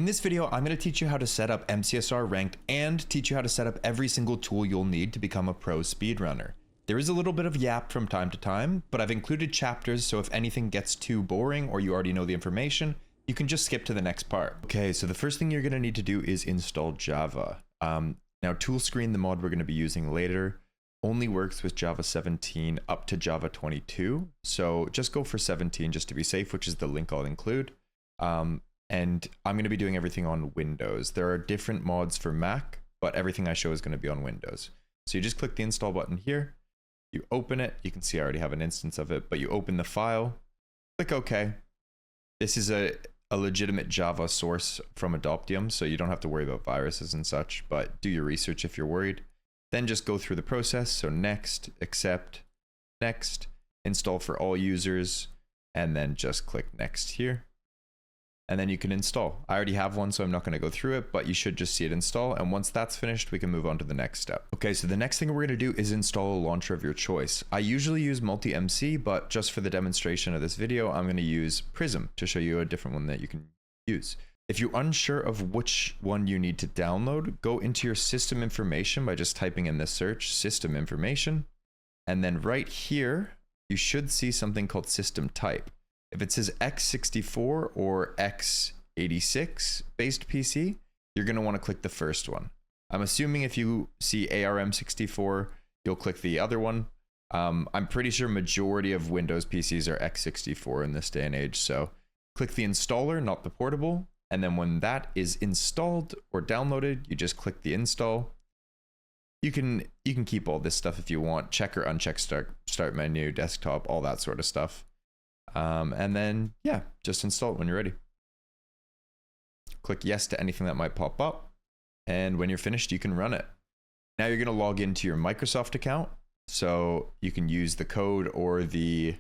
In this video, I'm going to teach you how to set up MCSR Ranked and teach you how to set up every single tool you'll need to become a pro speedrunner. There is a little bit of yap from time to time, but I've included chapters, so if anything gets too boring or you already know the information, you can just skip to the next part. Okay, so the first thing you're going to need to do is install Java. Now Toolscreen, the mod we're going to be using later, only works with Java 17 up to Java 22. So just go for 17 just to be safe, which is the link I'll include. And I'm going to be doing everything on Windows. There are different mods for Mac, but everything I show is going to be on Windows. So you just click the install button here. You open it. You can see I already have an instance of it, but you open the file, click OK. This is a legitimate Java source from Adoptium, so you don't have to worry about viruses and such, but do your research if you're worried. Then just go through the process. So next, accept, next, install for all users, and then just click next here. And then you can install. I already have one, so I'm not going to go through it, but you should just see it install. And once that's finished, we can move on to the next step. Okay, so the next thing we're going to do is install a launcher of your choice. I usually use multi-MC, but just for the demonstration of this video, I'm going to use Prism to show you a different one that you can use. If you're unsure of which one you need to download, go into your system information by just typing in the search system information. And then right here, you should see something called system type. If it says x64 or x86 based PC, you're going to want to click the first one. I'm assuming if you see ARM64, you'll click the other one. I'm pretty sure majority of Windows PCs are x64 in this day and age. So click the installer, not the portable. And then when that is installed or downloaded, you just click the install. You can keep all this stuff if you want. Check or uncheck start menu, desktop, all that sort of stuff. And then, yeah, just install it when you're ready. Click yes to anything that might pop up. And when you're finished, you can run it. Now you're going to log into your Microsoft account. So you can use the code or the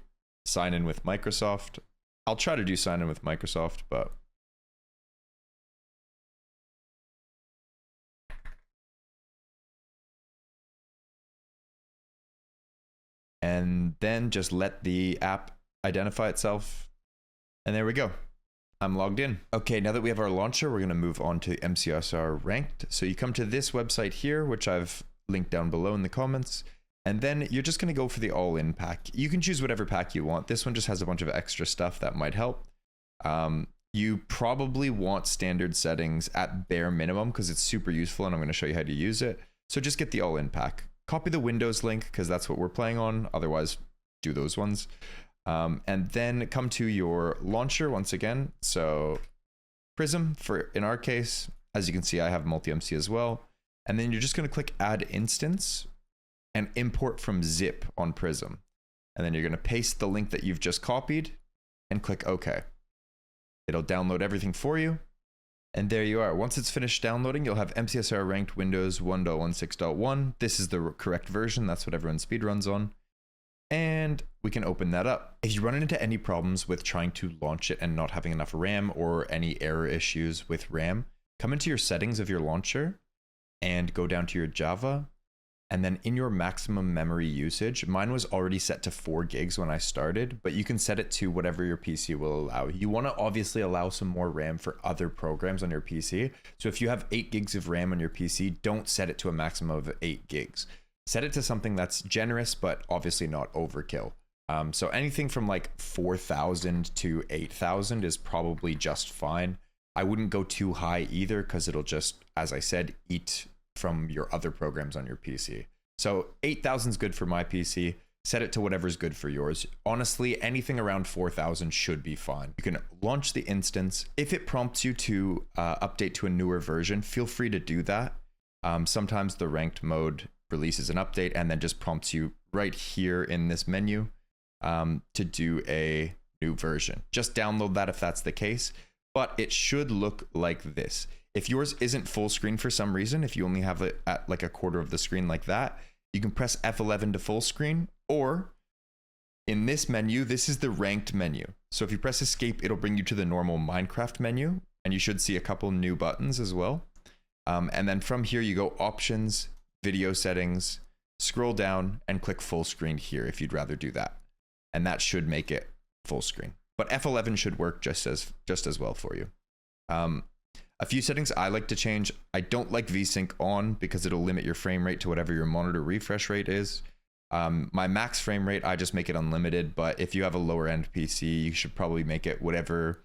sign in with Microsoft. I'll try to do sign in with Microsoft, but and then just let the app identify itself. And there we go. I'm logged in. Okay, now that we have our launcher, we're going to move on to MCSR Ranked. So you come to this website here, which I've linked down below in the comments. And then you're just going to go for the all-in pack. You can choose whatever pack you want. This one just has a bunch of extra stuff that might help. You probably want standard settings at bare minimum because it's super useful and I'm going to show you how to use it. So just get the all-in pack. Copy the Windows link because that's what we're playing on. Otherwise, do those ones. And then come to your launcher once again. So Prism, for in our case, as you can see, I have multi-MC as well. And then you're just going to click add instance and import from zip on Prism. And then you're going to paste the link that you've just copied and click OK. It'll download everything for you. And there you are. Once it's finished downloading, you'll have MCSR Ranked Windows 1.16.1. This is the correct version. That's what everyone speedruns on. And we can open that up. If you run into any problems with trying to launch it and not having enough RAM or any error issues with RAM, come into your settings of your launcher and go down to your Java. And then in your maximum memory usage, mine was already set to 4 gigs when I started, but you can set it to whatever your PC will allow. You want to obviously allow some more RAM for other programs on your PC. So if you have 8 gigs of RAM on your PC, don't set it to a maximum of 8 gigs. Set it to something that's generous, but obviously not overkill. So anything from like 4,000 to 8,000 is probably just fine. I wouldn't go too high either because it'll just, as I said, eat from your other programs on your PC. So 8,000 is good for my PC. Set it to whatever's good for yours. Honestly, anything around 4,000 should be fine. You can launch the instance. If it prompts you to update to a newer version, feel free to do that. Sometimes the ranked mode releases an update and then just prompts you right here in this menu to do a new version. Just download that if that's the case, but it should look like this. If yours isn't full screen for some reason, if you only have it at like a quarter of the screen like that, you can press F11 to full screen, or in this menu, this is the ranked menu. So if you press escape, it'll bring you to the normal Minecraft menu, and you should see a couple new buttons as well. And then from here, you go options, video settings, scroll down and click full screen here if you'd rather do that. And that should make it full screen. But F11 should work just as well for you. A few settings I like to change. I don't like VSync on because it'll limit your frame rate to whatever your monitor refresh rate is. My max frame rate, I just make it unlimited, but if you have a lower end PC, you should probably make it whatever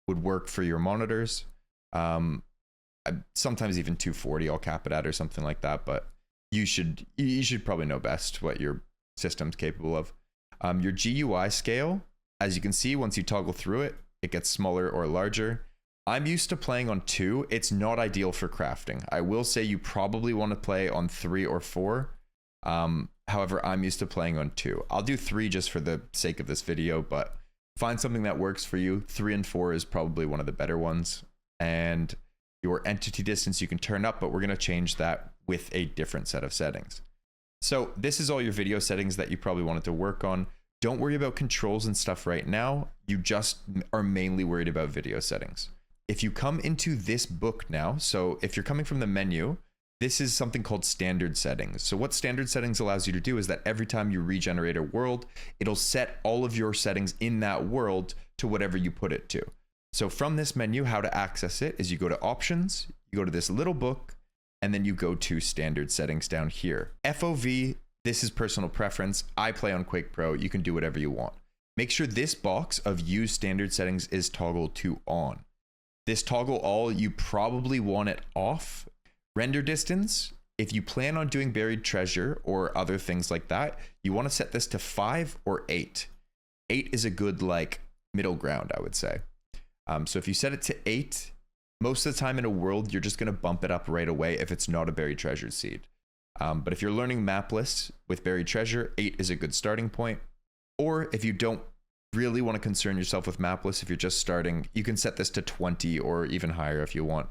would work for your monitors. Sometimes even 240 I'll cap it at or something like that, but you should probably know best what your system's capable of. Your GUI scale, as you can see, once you toggle through it, it gets smaller or larger. I'm used to playing on 2. It's not ideal for crafting. I will say you probably want to play on 3 or 4. However, I'm used to playing on 2. I'll do 3 just for the sake of this video, but find something that works for you. 3 and 4 is probably one of the better ones. And your entity distance you can turn up, but we're going to change that with a different set of settings. So this is all your video settings that you probably wanted to work on. Don't worry about controls and stuff right now. You just are mainly worried about video settings. If you come into this book now, so if you're coming from the menu, this is something called standard settings. So what standard settings allows you to do is that every time you regenerate a world, it'll set all of your settings in that world to whatever you put it to. So from this menu, how to access it is you go to options, you go to this little book, and then you go to standard settings down here. FOV, this is personal preference. I play on Quake Pro. You can do whatever you want. Make sure this box of use standard settings is toggled to on. This toggle all, you probably want it off. Render distance, if you plan on doing buried treasure or other things like that, you want to set this to 5 or 8. 8 is a good like middle ground, I would say. So if you set it to 8, most of the time in a world, you're just going to bump it up right away if it's not a buried treasure seed. But if you're learning Mapless with buried treasure, 8 is a good starting point. Or if you don't really want to concern yourself with Mapless, if you're just starting, you can set this to 20 or even higher if you want.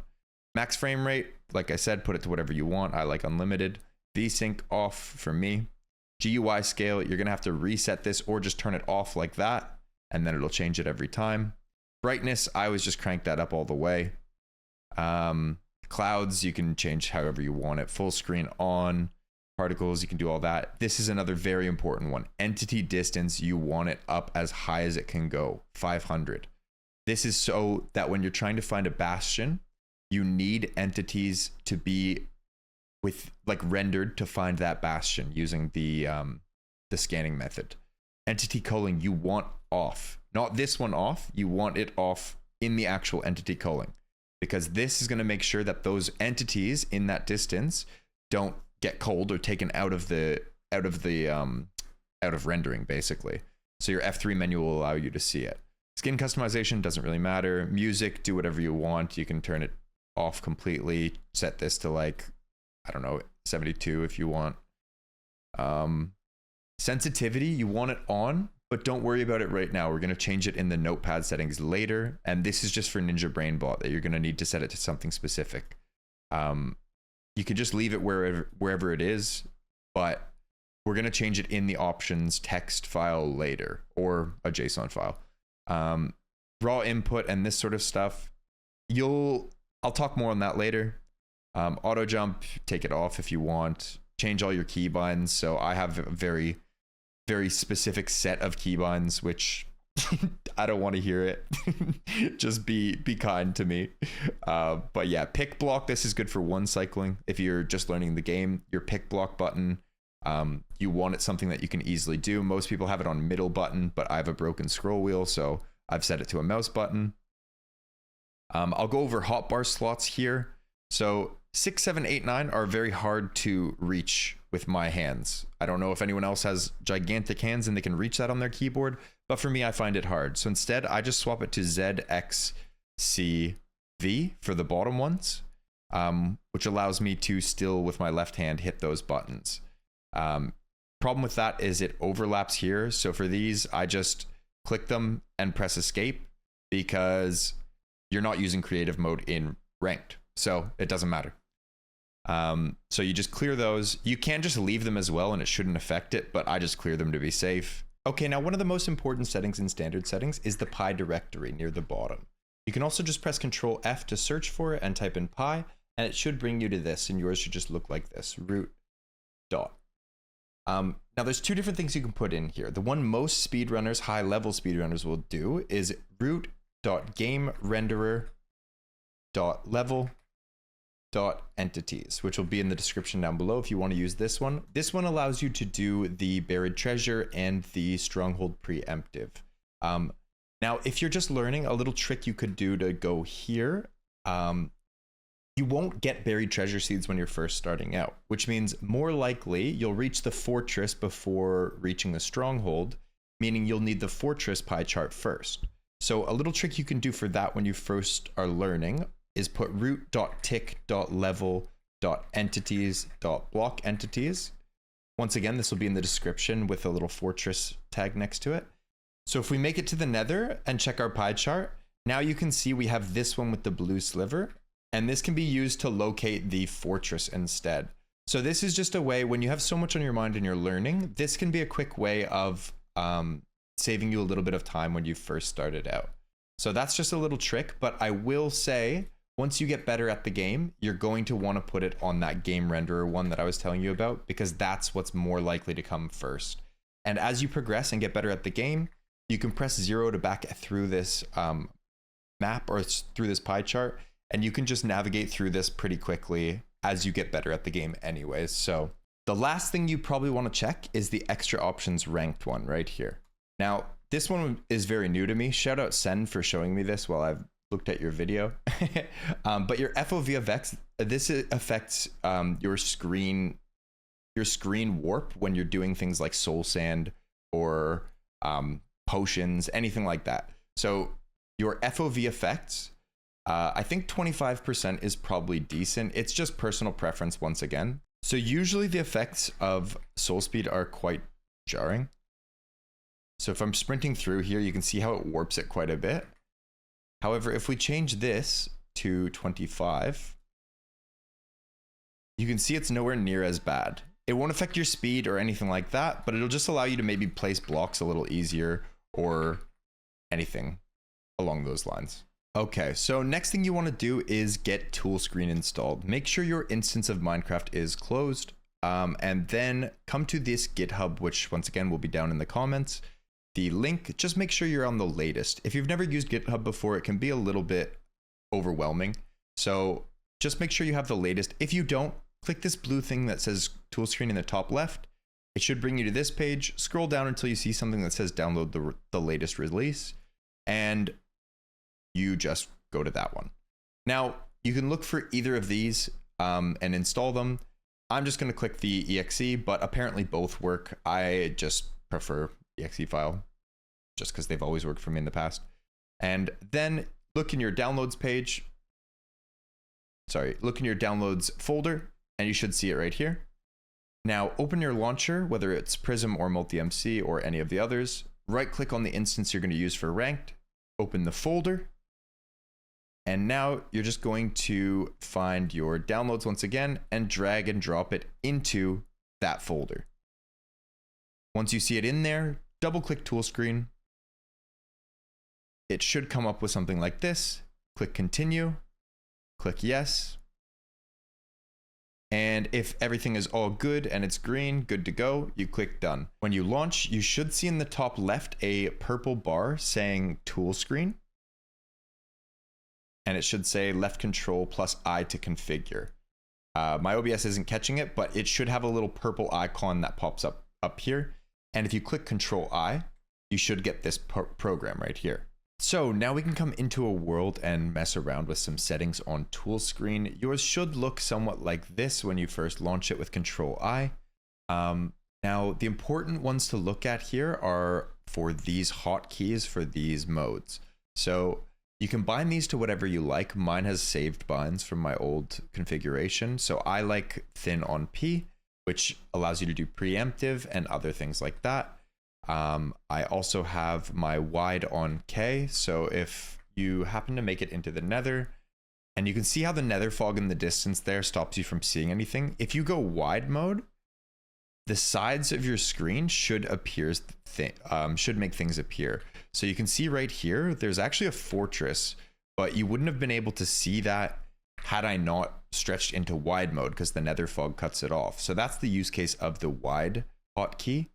Max frame rate, like I said, put it to whatever you want. I like unlimited. VSync off for me. GUI scale, you're going to have to reset this or just turn it off like that, and then it'll change it every time. Brightness, I always just crank that up all the way. Clouds, you can change however you want it. Full screen on. Particles, you can do all that. This is another very important one. Entity distance, you want it up as high as it can go, 500. This is so that when you're trying to find a bastion, you need entities to be with like rendered to find that bastion using the scanning method. Entity culling, you want off. Not this one off, you want it off in the actual entity culling, because this is going to make sure that those entities in that distance don't get culled or taken out of rendering, basically. So your F3 menu will allow you to see it. Skin customization doesn't really matter. Music, do whatever you want. You can turn it off completely. Set this to like, I don't know, 72 if you want. Sensitivity, you want it on, but don't worry about it right now. We're going to change it in the notepad settings later. And this is just for Ninjabrainbot that you're going to need to set it to something specific. You can just leave it wherever it is, but we're going to change it in the options text file later, or a JSON file. Raw input and this sort of stuff, I'll talk more on that later. Auto jump, take it off if you want. Change all your keybinds. So I have a very, very specific set of keybinds, which I don't want to hear it. Just be kind to me. But yeah, pick block. This is good for one cycling. If you're just learning the game, your pick block button, you want it something that you can easily do. Most people have it on middle button, but I have a broken scroll wheel, so I've set it to a mouse button. I'll go over hotbar slots here. So 6, 7, 8, 9 are very hard to reach with my hands. I don't know if anyone else has gigantic hands and they can reach that on their keyboard, but for me, I find it hard. So instead, I just swap it to Z, X, C, V for the bottom ones, which allows me to still, with my left hand, hit those buttons. Problem with that is it overlaps here. So for these, I just click them and press escape because you're not using creative mode in ranked. So it doesn't matter. So you just clear those. You can just leave them as well and it shouldn't affect it, but I just clear them to be safe. Okay, now one of the most important settings in standard settings is the pi directory near the bottom. You can also just press Control F to search for it and type in pi, and it should bring you to this, and yours should just look like this, root dot. Now there's two different things you can put in here. The one most speedrunners, high level speedrunners will do is root.gameRenderer root.gameRenderer.level.entities, which will be in the description down below if you want to use this one. This one allows you to do the buried treasure and the stronghold preemptive. Now, if you're just learning, a little trick you could do to go here, you won't get buried treasure seeds when you're first starting out, which means more likely you'll reach the fortress before reaching the stronghold, meaning you'll need the fortress pie chart first. So a little trick you can do for that when you first are learning is put root.tick.level.entities.blockentities. Once again, this will be in the description with a little fortress tag next to it. So if we make it to the nether and check our pie chart, now you can see we have this one with the blue sliver, and this can be used to locate the fortress instead. So this is just a way, when you have so much on your mind and you're learning, this can be a quick way of saving you a little bit of time when you first started out. So that's just a little trick, but I will say, once you get better at the game, you're going to want to put it on that game renderer one that I was telling you about, because that's what's more likely to come first. And as you progress and get better at the game, you can press 0 to back through this map or through this pie chart, and you can just navigate through this pretty quickly as you get better at the game anyways. So the last thing you probably want to check is the extra options ranked one right here. Now, this one is very new to me. Shout out Sen for showing me this while I've looked at your video. But your FOV effects, this affects your screen warp when you're doing things like soul sand or potions, anything like that. So your FOV effects, I think 25% is probably decent. It's just personal preference once again. So usually the effects of soul speed are quite jarring. So if I'm sprinting through here, you can see how it warps it quite a bit. However, if we change this to 25, you can see it's nowhere near as bad. It won't affect your speed or anything like that, but it'll just allow you to maybe place blocks a little easier or anything along those lines. Okay, so next thing you want to do is get Toolscreen installed. Make sure your instance of Minecraft is closed, and then come to this GitHub, which once again will be down in the comments. The link, just make sure you're on the latest. If you've never used GitHub before, it can be a little bit overwhelming. So just make sure you have the latest. If you don't, click this blue thing that says Toolscreen in the top left. It should bring you to this page. Scroll down until you see something that says download the latest release, and you just go to that one. Now, you can look for either of these and install them. I'm just going to click the exe, but apparently both work. I just prefer exe file just because they've always worked for me in the past. And then look in your downloads page. Sorry, look in your downloads folder, and you should see it right here. Now open your launcher, whether it's Prism or Multi-MC or any of the others. Right click on the instance you're going to use for ranked. Open the folder. And now you're just going to find your downloads once again and drag and drop it into that folder. Once you see it in there, double click Toolscreen. It should come up with something like this. Click continue, click yes. And if everything is all good and it's green, good to go, you click done. When you launch, you should see in the top left a purple bar saying Toolscreen. And it should say left control plus I to configure. My OBS isn't catching it, but it should have a little purple icon that pops up here. And if you click Control I, you should get this program right here. So now we can come into a world and mess around with some settings on Toolscreen. Yours should look somewhat like this when you first launch it with Control I. Now the important ones to look at here are for these hotkeys for these modes. So you can bind these to whatever you like. Mine has saved binds from my old configuration. So I like thin on P, which allows you to do preemptive and other things like that. I also have my wide on K. So if you happen to make it into the nether, and you can see how the nether fog in the distance there stops you from seeing anything. If you go wide mode, the sides of your screen should should make things appear. So you can see right here, there's actually a fortress, but you wouldn't have been able to see that had I not stretched into wide mode because the nether fog cuts it off. So that's the use case of the wide hotkey.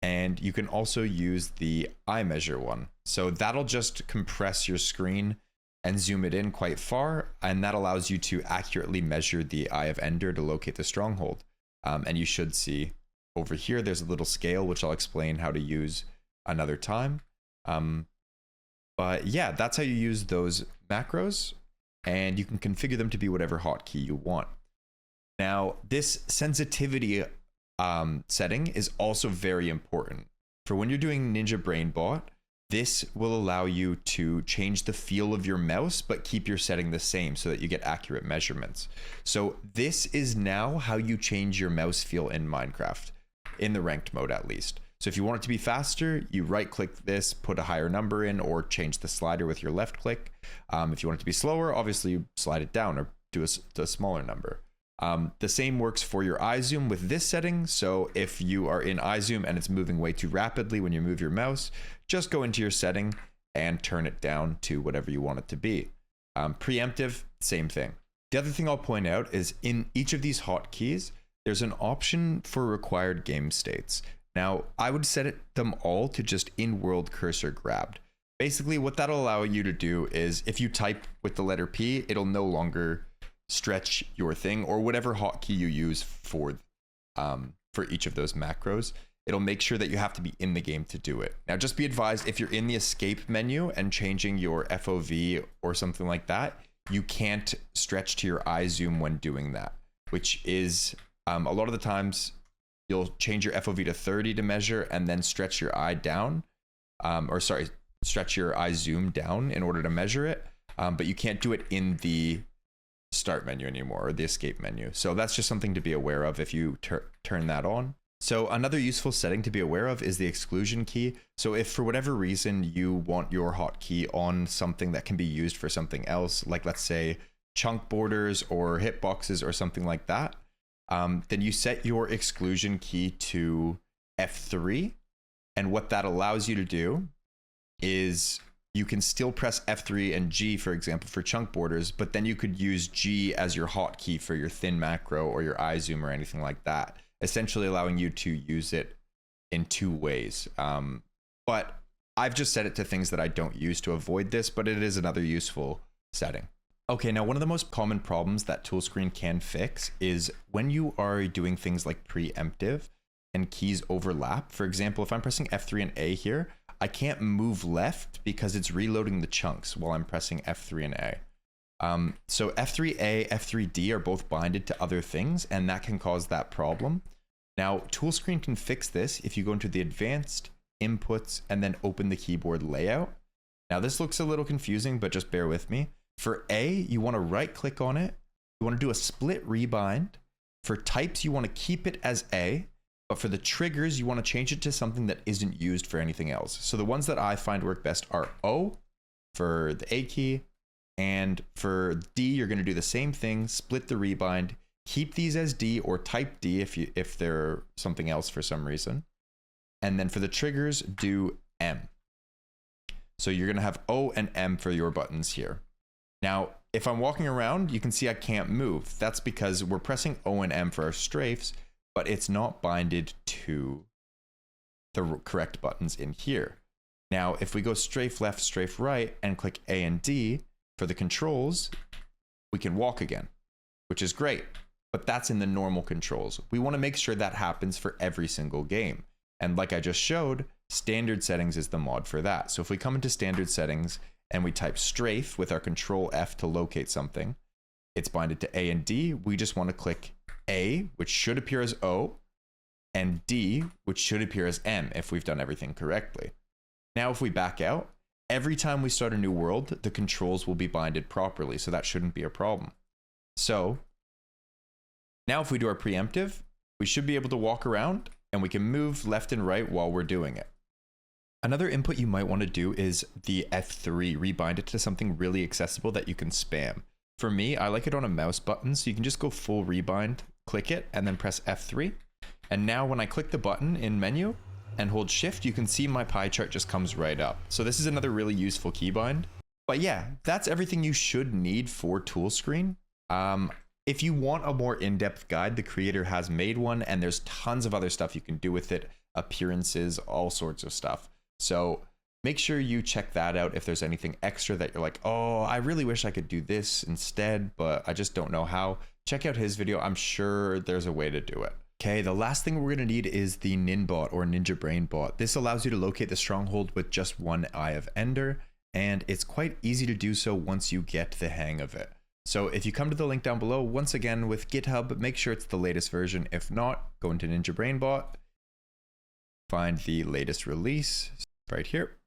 And you can also use the eye measure one. So that'll just compress your screen and zoom it in quite far, and that allows you to accurately measure the eye of Ender to locate the stronghold. And you should see over here there's a little scale, which I'll explain how to use another time. But yeah, that's how you use those macros, and you can configure them to be whatever hotkey you want. Now, this sensitivity setting is also very important. For when you're doing Ninjabrainbot, this will allow you to change the feel of your mouse, but keep your setting the same so that you get accurate measurements. So this is now how you change your mouse feel in Minecraft, in the ranked mode at least. So if you want it to be faster, you right click this, put a higher number in, or change the slider with your left click. If you want it to be slower, obviously you slide it down or do a smaller number. The same works for your eye zoom with this setting. So if you are in eye zoom and it's moving way too rapidly when you move your mouse, just go into your setting and turn it down to whatever you want it to be. Preemptive, same thing. The other thing I'll point out is in each of these hotkeys, there's an option for required game states. Now, I would set them all to just in-world cursor grabbed. Basically, what that'll allow you to do is if you type with the letter P, it'll no longer stretch your thing, or whatever hotkey you use for each of those macros. It'll make sure that you have to be in the game to do it. Now, just be advised, if you're in the escape menu and changing your FOV or something like that, you can't stretch to your eye zoom when doing that, which is a lot of the times you'll change your FOV to 30 to measure and then stretch your eye down, stretch your eye zoom down in order to measure it. But you can't do it in the start menu anymore, or the escape menu. So that's just something to be aware of if you turn that on. So another useful setting to be aware of is the exclusion key. So if for whatever reason you want your hotkey on something that can be used for something else, like let's say chunk borders or hitboxes or something like that, then you set your exclusion key to F3. And what that allows you to do is you can still press F3 and G, for example, for chunk borders, but then you could use G as your hotkey for your thin macro or your eye zoom or anything like that, essentially allowing you to use it in two ways. But I've just set it to things that I don't use to avoid this, but it is another useful setting. Okay, now one of the most common problems that Toolscreen can fix is when you are doing things like preemptive and keys overlap. For example, if I'm pressing F3 and A here, I can't move left because it's reloading the chunks while I'm pressing F3 and A. So F3A, F3D are both binded to other things, and that can cause that problem. Now, Toolscreen can fix this if you go into the advanced inputs and then open the keyboard layout. Now, this looks a little confusing, but just bear with me. For A, you want to right click on it. You want to do a split rebind. For types, you want to keep it as A. But for the triggers, you want to change it to something that isn't used for anything else. So the ones that I find work best are O for the A key, and for D, you're going to do the same thing, split the rebind, keep these as D or type D if they're something else for some reason. And then for the triggers, do M. So you're going to have O and M for your buttons here. Now, if I'm walking around, you can see I can't move. That's because we're pressing O and M for our strafes, but it's not binded to the correct buttons in here. Now, if we go strafe left, strafe right, and click A and D for the controls, we can walk again, which is great, but that's in the normal controls. We want to make sure that happens for every single game. And like I just showed, standard settings is the mod for that. So if we come into standard settings and we type strafe with our control F to locate something, it's binded to A and D. We just want to click A, which should appear as O, and D, which should appear as M if we've done everything correctly. Now, if we back out, every time we start a new world, the controls will be binded properly, so that shouldn't be a problem. So now if we do our preemptive, we should be able to walk around and we can move left and right while we're doing it. Another input you might want to do is the F3, rebind it to something really accessible that you can spam. For me, I like it on a mouse button, so you can just go full rebind, click it, and then press F3. And now when I click the button in menu and hold shift, you can see my pie chart just comes right up. So this is another really useful keybind. But yeah, that's everything you should need for Toolscreen. If you want a more in-depth guide, the creator has made one, and there's tons of other stuff you can do with it, appearances, all sorts of stuff. So Make sure you check that out if there's anything extra that you're like, oh, I really wish I could do this instead, but I just don't know how. Check out his video. I'm sure there's a way to do it. Okay, the last thing we're going to need is the Ninbot or Ninjabrainbot. This allows you to locate the stronghold with just one eye of Ender, and it's quite easy to do so once you get the hang of it. So if you come to the link down below, once again with GitHub, make sure it's the latest version. If not, go into Ninjabrainbot, find the latest release right here.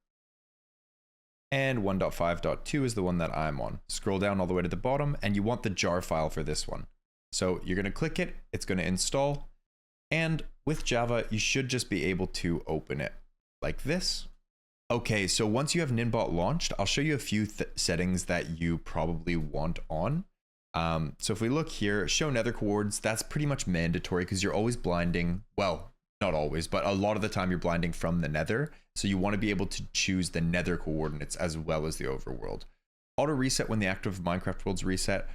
And 1.5.2 is the one that I'm on. Scroll down all the way to the bottom, and you want the jar file for this one. So you're going to click it, it's going to install. And with Java, you should just be able to open it like this. Okay, so once you have Ninbot launched, I'll show you a few settings that you probably want on. So if we look here, show nether coords, that's pretty much mandatory because you're always blinding. Well, not always, but a lot of the time you're blinding from the nether. So you want to be able to choose the nether coordinates as well as the overworld. Auto reset when the active Minecraft worlds reset.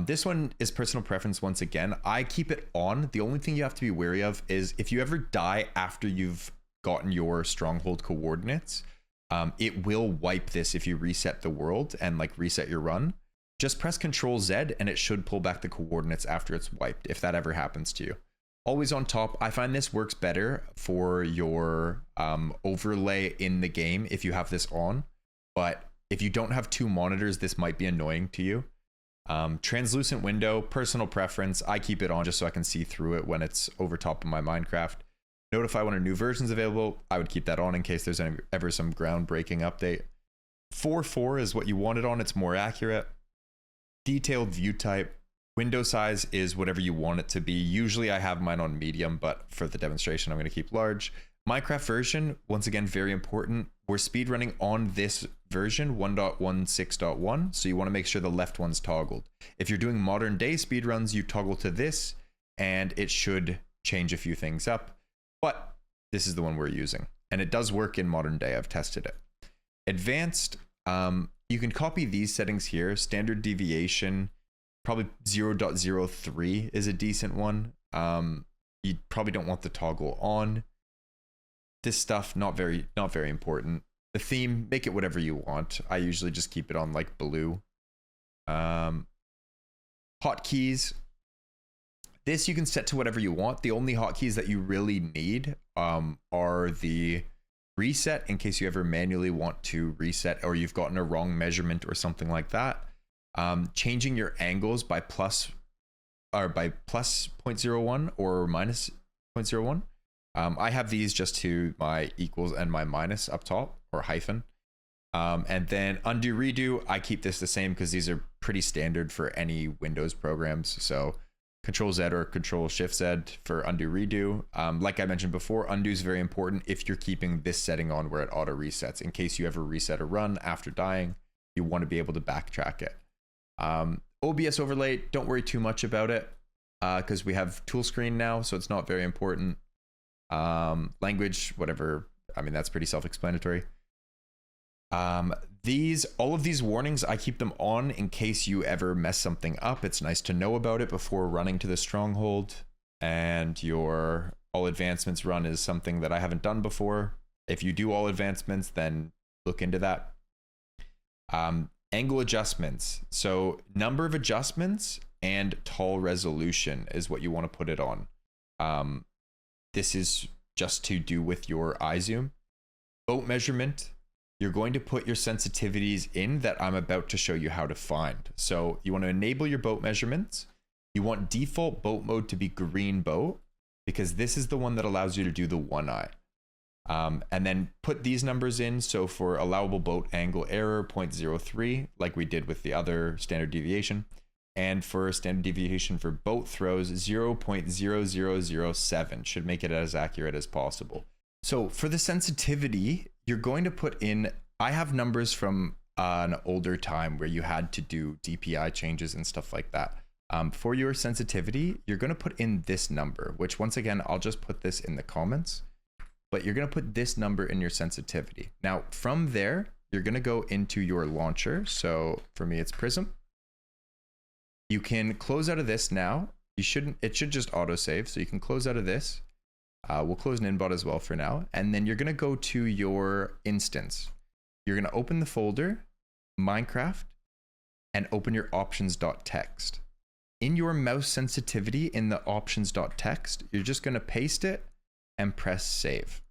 This one is personal preference once again. I keep it on. The only thing you have to be wary of is if you ever die after you've gotten your stronghold coordinates, it will wipe this if you reset the world and like reset your run. Just press Ctrl Z and it should pull back the coordinates after it's wiped, if that ever happens to you. Always on top. I find this works better for your overlay in the game if you have this on, but if you don't have two monitors, this might be annoying to you. Translucent window, personal preference. I keep it on just so I can see through it when it's over top of my Minecraft. Notify when a new version is available. I would keep that on in case there's ever some groundbreaking update. 4.4 is what you want it on. It's more accurate. Detailed view type. Window size is whatever you want it to be. Usually I have mine on medium, but for the demonstration, I'm going to keep large. Minecraft version, once again, very important. We're speedrunning on this version 1.16.1, so you want to make sure the left one's toggled. If you're doing modern day speedruns, you toggle to this and it should change a few things up, but this is the one we're using and it does work in modern day. I've tested it. Advanced, you can copy these settings here. Standard deviation, probably 0.03 is a decent one. You probably don't want the toggle on. This stuff, not very important. The theme, make it whatever you want. I usually just keep it on like blue. Hotkeys. This you can set to whatever you want. The only hotkeys that you really need are the reset in case you ever manually want to reset or you've gotten a wrong measurement or something like that. Changing your angles by plus 0.01 or minus 0.01. I have these just to my equals and my minus up top or hyphen. And then undo redo, I keep this the same because these are pretty standard for any Windows programs. So Control Z or Control Shift Z for undo redo. Like I mentioned before, undo is very important if you're keeping this setting on where it auto resets. In case you ever reset a run after dying, you want to be able to backtrack it. OBS overlay, don't worry too much about it because we have Toolscreen now, so it's not very important. Language, whatever, I mean, that's pretty self-explanatory. All of these warnings, I keep them on in case you ever mess something up. It's nice to know about it before running to the stronghold, and your all advancements run is something that I haven't done before. If you do all advancements, then look into that. Angle adjustments. So number of adjustments and tall resolution is what you want to put it on. This is just to do with your eye zoom. Boat measurement. You're going to put your sensitivities in that I'm about to show you how to find. So you want to enable your boat measurements. You want default boat mode to be green boat because this is the one that allows you to do the one eye. And then put these numbers in. So for allowable boat angle error, 0.03, like we did with the other standard deviation. And for standard deviation for boat throws, 0.0007 should make it as accurate as possible. So for the sensitivity, you're going to put in, I have numbers from an older time where you had to do DPI changes and stuff like that. For your sensitivity, you're going to put in this number, which once again, I'll just put this in the comments, but you're going to put this number in your sensitivity. Now from there, you're going to go into your launcher. So for me, it's Prism. You can close out of this now. It should just autosave. So you can close out of this. We'll close Ninbot as well for now. And then you're going to go to your instance. you're going to open the folder, Minecraft, and open your options.txt. In your mouse sensitivity in the options.txt, you're just going to paste it and press save.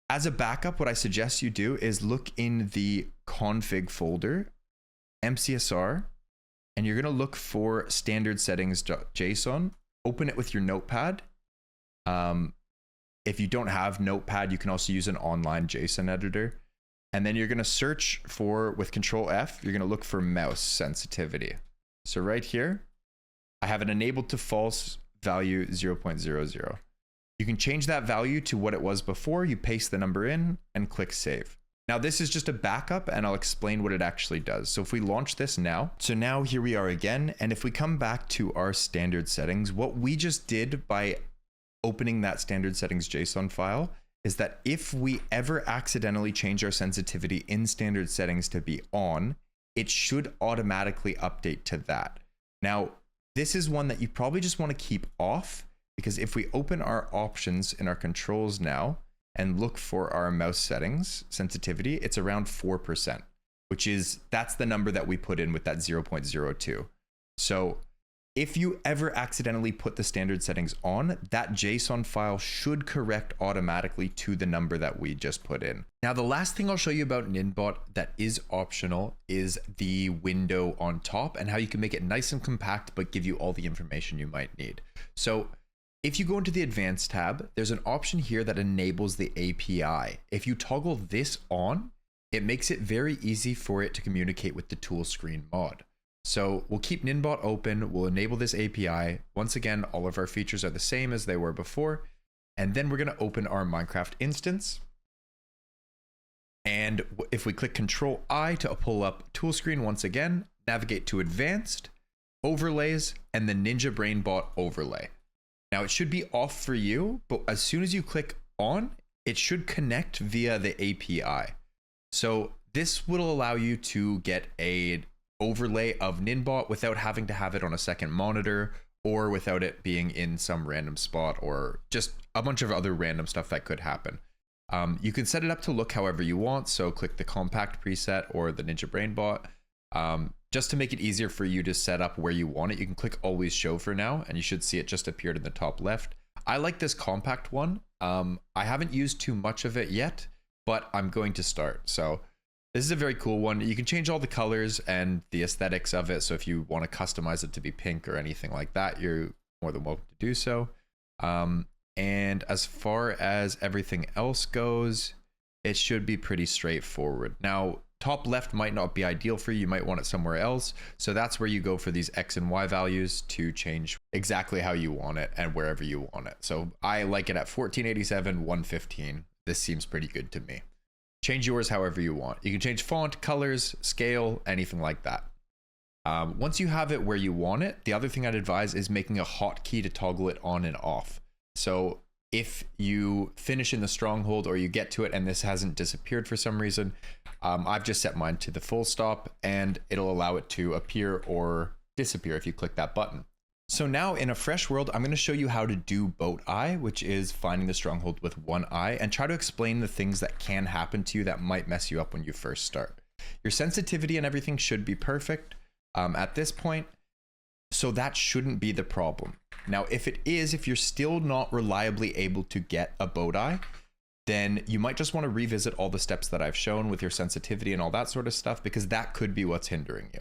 As a backup, what I suggest you do is look in the config folder, MCSR, and you're going to look for standard settings.json. Open it with your notepad. If you don't have notepad, you can also use an online JSON editor. And then you're going to search for, with Control F, you're going to look for mouse sensitivity. So right here, I have an enabled to false value 0.00. You can change that value to what it was before. You paste the number in and click save. Now this is just a backup and I'll explain what it actually does. So if we launch this now, so now here we are again. And if we come back to our standard settings, what we just did by opening that standard settings JSON file is that if we ever accidentally change our sensitivity in standard settings to be on, it should automatically update to that. Now, this is one that you probably just want to keep off, because if we open our options in our controls now and look for our mouse settings sensitivity, it's around 4%, that's the number that we put in with that 0.02. So if you ever accidentally put the standard settings on, that JSON file should correct automatically to the number that we just put in. Now, the last thing I'll show you about Ninbot that is optional is the window on top and how you can make it nice and compact, but give you all the information you might need. So if you go into the Advanced tab, there's an option here that enables the API. If you toggle this on, it makes it very easy for it to communicate with the Toolscreen mod. So we'll keep Ninbot open, we'll enable this API. Once again, all of our features are the same as they were before. And then we're gonna open our Minecraft instance. And if we click Control I to pull up Toolscreen once again, navigate to Advanced, Overlays, and the Ninjabrainbot overlay. Now it should be off for you, but as soon as you click on, it should connect via the API. So this will allow you to get an overlay of Ninbot without having to have it on a second monitor or without it being in some random spot or just a bunch of other random stuff that could happen. You can set it up to look however you want. So click the compact preset or the Ninjabrainbot. Just to make it easier for you to set up where you want it, you can click always show for now and you should see it just appeared in the top left. I like this compact one. I haven't used too much of it yet, but I'm going to start. So this is a very cool one. You can change all the colors and the aesthetics of it. So if you want to customize it to be pink or anything like that, you're more than welcome to do so. And as far as everything else goes, it should be pretty straightforward. Now, top left might not be ideal for you. You might want it somewhere else. So that's where you go for these X and Y values to change exactly how you want it and wherever you want it. So I like it at 1487, 115. This seems pretty good to me. Change yours however you want. You can change font, colors, scale, anything like that. Once you have it where you want it, the other thing I'd advise is making a hotkey to toggle it on and off. So if you finish in the stronghold or you get to it and this hasn't disappeared for some reason, I've just set mine to the full stop and it'll allow it to appear or disappear if you click that button. So now in a fresh world, I'm going to show you how to do boat eye, which is finding the stronghold with one eye, and try to explain the things that can happen to you that might mess you up when you first start. Your sensitivity and everything should be perfect at this point, so that shouldn't be the problem. Now, if it is, if you're still not reliably able to get a boat eye, then you might just want to revisit all the steps that I've shown with your sensitivity and all that sort of stuff, because that could be what's hindering you.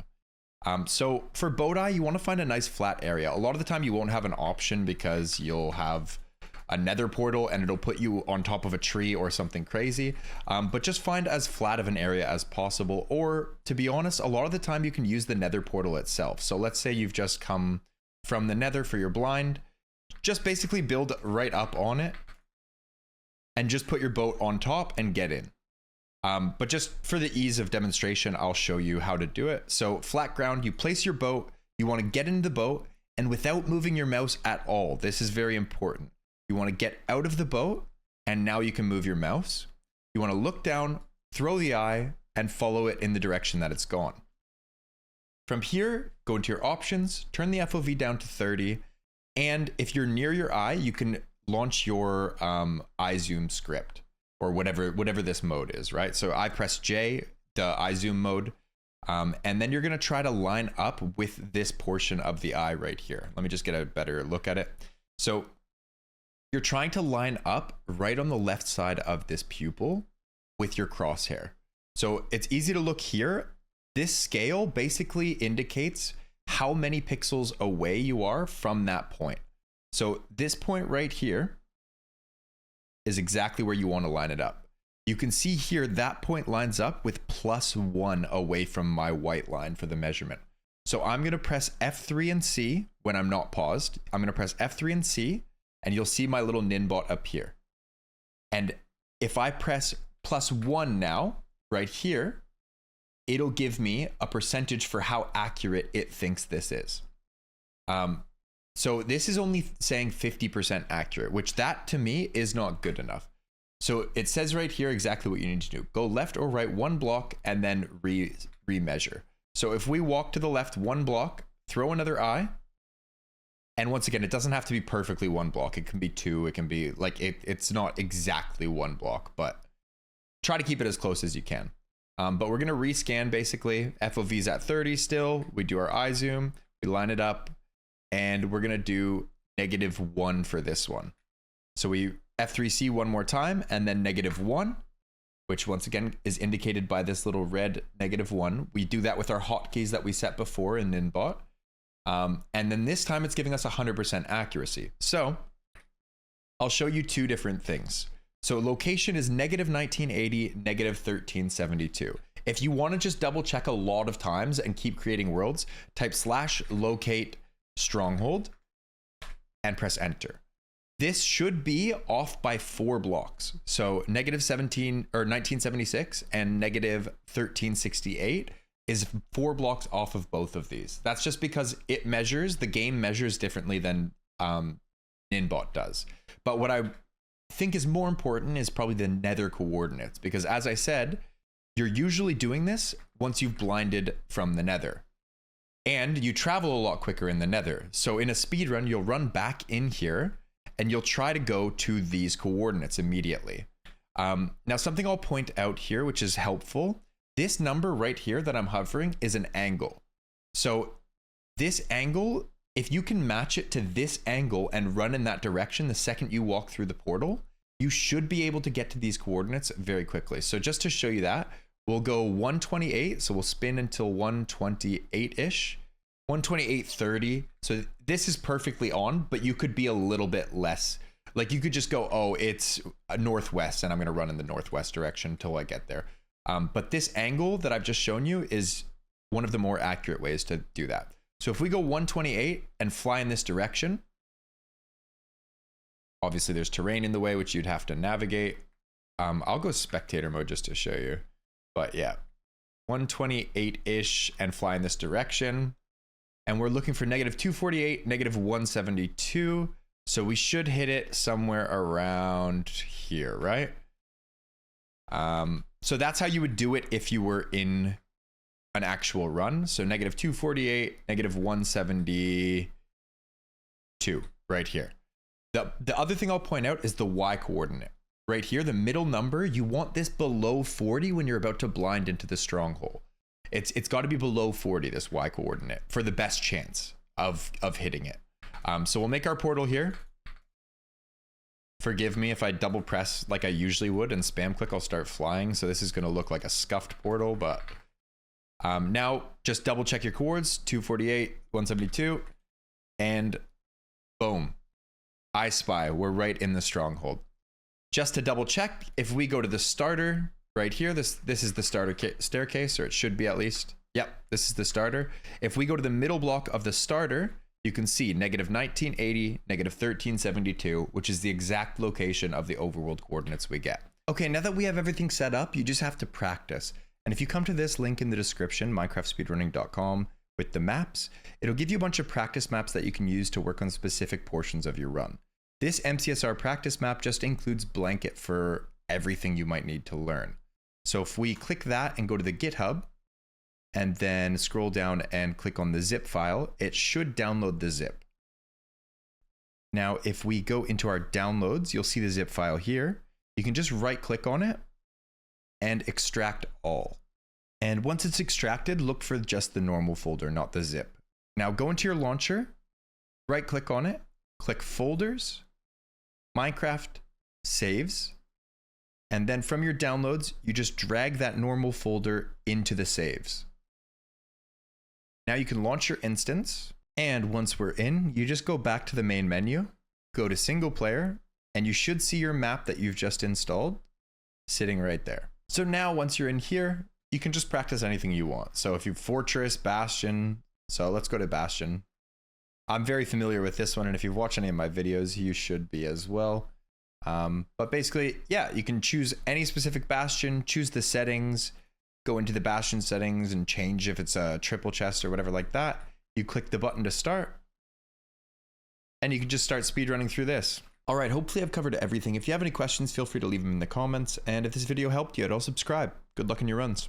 So for boat eye, you want to find a nice flat area. A lot of the time you won't have an option because you'll have a nether portal and it'll put you on top of a tree or something crazy. But just find as flat of an area as possible. Or to be honest, a lot of the time you can use the nether portal itself. So let's say you've just come from the nether for your blind, just basically build right up on it and just put your boat on top and get in. But just for the ease of demonstration, I'll show you how to do it. So flat ground, you place your boat, you want to get into the boat, and without moving your mouse at all, this is very important. You want to get out of the boat, and now you can move your mouse. You want to look down, throw the eye, and follow it in the direction that it's gone. From here, go into your options, turn the FOV down to 30, and if you're near your eye, you can launch your eye zoom script. Or whatever this mode is, right? So I press J, the eye zoom mode. And then you're going to try to line up with this portion of the eye right here. Let me just get a better look at it. So you're trying to line up right on the left side of this pupil with your crosshair. So it's easy to look here. This scale basically indicates how many pixels away you are from that point. So this point right here is exactly where you want to line it up. You can see here that point lines up with +1 away from my white line for the measurement. So I'm going to press F3 and C when I'm not paused. I'm going to press F3 and C, and you'll see my little Ninbot up here. And if I press +1 now, right here, it'll give me a percentage for how accurate it thinks this is. So this is only saying 50% accurate, which that to me is not good enough. So it says right here exactly what you need to do. Go left or right 1 block and then remeasure. So if we walk to the left 1 block, throw another eye, and once again, it doesn't have to be perfectly 1 block. It can be 2. It can be like, it's not exactly 1 block, but try to keep it as close as you can. But we're going to rescan basically. FOV is at 30 still. We do our eye zoom, we line it up, and we're going to do -1 for this one. So we F3C one more time, and then -1, which once again is indicated by this little red -1. We do that with our hotkeys that we set before in Ninbot. And then this time it's giving us 100% accuracy. So I'll show you 2 different things. So location is -1980, -1372. If you want to just double check a lot of times and keep creating worlds, type /locate stronghold and press enter. This should be off by 4 blocks. So -17 or 1976 and -1368 is 4 blocks off of both of these. That's just because it measures, the game measures differently than Ninbot does. But what I think is more important is probably the nether coordinates, because as I said, you're usually doing this once you've blinded from the nether. And you travel a lot quicker in the nether. So in a speed run, you'll run back in here and you'll try to go to these coordinates immediately. Now, something I'll point out here, which is helpful, this number right here that I'm hovering is an angle. So this angle, if you can match it to this angle and run in that direction the second you walk through the portal, you should be able to get to these coordinates very quickly. So just to show you that, we'll go 128. So we'll spin until 128-ish, 128.30. So this is perfectly on, but you could be a little bit less. Like you could just go, oh, it's northwest, and I'm going to run in the northwest direction until I get there. But this angle that I've just shown you is one of the more accurate ways to do that. So if we go 128 and fly in this direction, obviously there's terrain in the way, which you'd have to navigate. I'll go spectator mode just to show you. But yeah, 128-ish and fly in this direction. And we're looking for -248, -172. So we should hit it somewhere around here, right? So that's how you would do it if you were in an actual run. So -248, -172 right here. The other thing I'll point out is the Y coordinate. Right here, the middle number, you want this below 40 when you're about to blind into the stronghold. It's got to be below 40, this Y coordinate, for the best chance of hitting it. So we'll make our portal here. Forgive me if I double press like I usually would and spam click, I'll start flying. So this is going to look like a scuffed portal, but now just double check your coords, 248, 172, and boom, I spy, we're right in the stronghold. Just to double check, if we go to the starter right here, this is the starter staircase, or it should be at least. Yep, this is the starter. If we go to the middle block of the starter, you can see -1980, -1372, which is the exact location of the overworld coordinates we get. Okay, now that we have everything set up, you just have to practice. And if you come to this link in the description, minecraftspeedrunning.com, with the maps, it'll give you a bunch of practice maps that you can use to work on specific portions of your run. This MCSR practice map just includes blanket for everything you might need to learn. So if we click that and go to the GitHub, and then scroll down and click on the zip file, it should download the zip. Now, if we go into our downloads, you'll see the zip file here. You can just right click on it and extract all. And once it's extracted, look for just the normal folder, not the zip. Now go into your launcher, right click on it, click Folders, Minecraft, Saves, and then from your downloads, you just drag that normal folder into the saves. Now you can launch your instance, and once we're in, you just go back to the main menu, go to single player, and you should see your map that you've just installed sitting right there. So now once you're in here, you can just practice anything you want. So if you Fortress, Bastion, so let's go to Bastion. I'm very familiar with this one, and if you've watched any of my videos, you should be as well. But basically, yeah, you can choose any specific bastion, choose the settings, go into the bastion settings and change if it's a triple chest or whatever like that. You click the button to start, and you can just start speedrunning through this. All right, hopefully I've covered everything. If you have any questions, feel free to leave them in the comments. And if this video helped you, I'd all subscribe. Good luck in your runs.